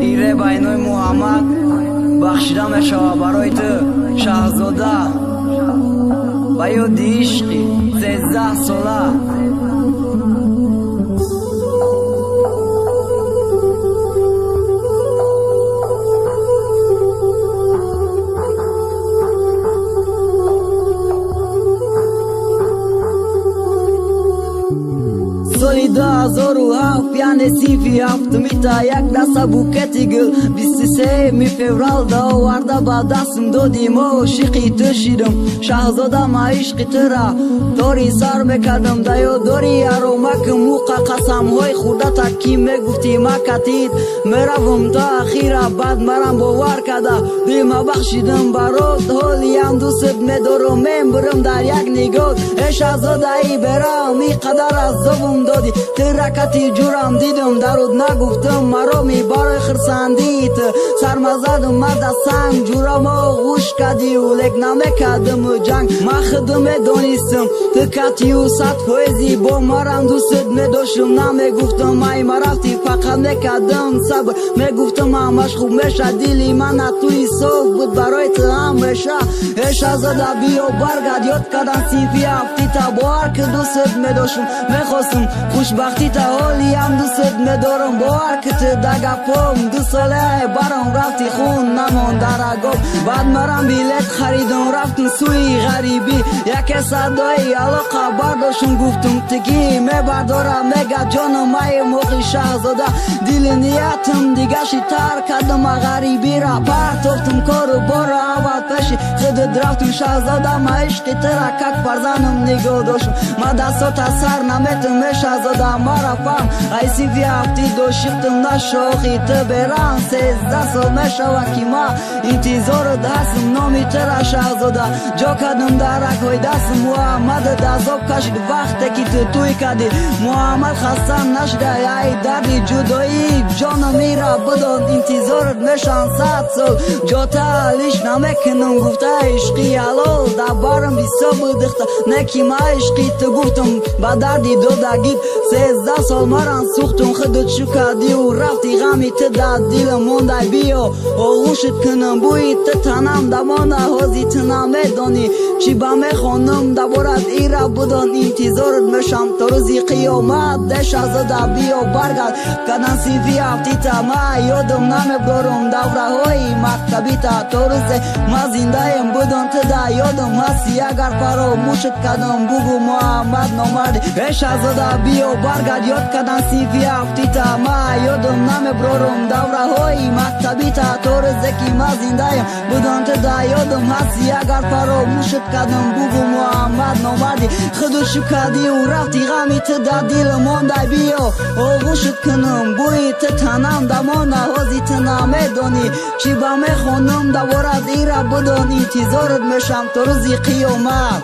ایره بینوی محمد بخشیده میشود برای تو شاهزاده و یاد عشقی 13 ساله. سالی 2007 یعنی سیفی هفتمیتا یک دسته بوکتی گل 23 فوریه دا ورده با دستم دادیم و شیقی تشیدم شاهزاده ما عشقی ترا داری سر بکدم دایو داری ارومک موقع قسم های خورده تکی میگفتی ما کتید میروم تا اخیر بعد مرم باور کده دیما بخشیدم برات حالی هم دوست میدارم میبرم در یک نگاه ای شاهزاده ای برام ای قدر از زبم دادی ترکتی جورم دیدم درود نگفتم مرا میباره خرسندیت سرمزدم مرد سنگ جورم غوش کدی و لک نمیکدم جنگ ما خدمه دانستم تکتی و صد فویزی با مرم دوست میداشم نمیگفتم ای مرفتی فقط میکدم صبر میگفتم همش خوب میشه دیلی من توی صاف بود برای تو همیشه ای شاهزاده بیا برگرد یاد کردن سیفی هفتی تا بار که دوست میداشم میخواستم خوشبختی تا حالی هم دوست میدارم بار که تو دگه پام 2 ساله برام رفتی خون نمان در اگام بعد مرم بیلت خریدم رفتم سوی غریبی یک صدای علاقه برداشم گفتم تکی میبردارم میگه جانم ای موقع شاهزاده دیل نیتم دیگه شی تر کدم غریبی را پرتافتم کارو بارا اول پیشی خودت رفتم شاهزاده ما عشقی ترا کک فرزنم نگاه داشتم ما دستات سر نمیتم شاهزاده ما رفتم ای سیفی هفتی دو شیختم نشاخی تو برم 13 سال میشود که ما انتظار دستم نامی ترا شاهزاده جا کدم درک های دستم محمد دازاب کشید وقتی که تو توی کدی محمد خستم نشده ای دردی جدایی جانم میره بدان انتظارت میشن 100 سال جا تالیش نمیکنم گفته عشقی حلال در بارم بیسا بدخته نکی ما عشقی تو گفتم با دردی دادگید 13 سال مران سوختم خودت شو کدی و رفتی غمی تو در دیل مونده بیا آغوشت کنم بوی تو تنم دمانه حاضی تو نمیدانی چی با میخونم دبارت ایره بدان انتظارت میشم تا روزی قیامت ده شاهزاده بیا برگرد کدن سیفی هفتی تا ما یادم نمیبرم دوره های مکتبی تا روز ما زنده ام بدان تو ده یادم هستی اگر فراموشت کدم بگو محمد نامردی ای شاهزاده بیا برگرد یاد کدن سیفی هفتی تا ما یادم نمیبرم دوره های مکتبی تا روز که ما زنده ام بدان تو ده یادم هستی اگر فراموشت کدم بگو محمد نامردی خودشو کدی و رفتی غمی تو در دیل مانده بیا آغوشت کنم بوی تو تنم دمانه حاضی تو نمیدانی چی با میخونم دوارت ایره بدان انتظارت میشم تا روزی قیامت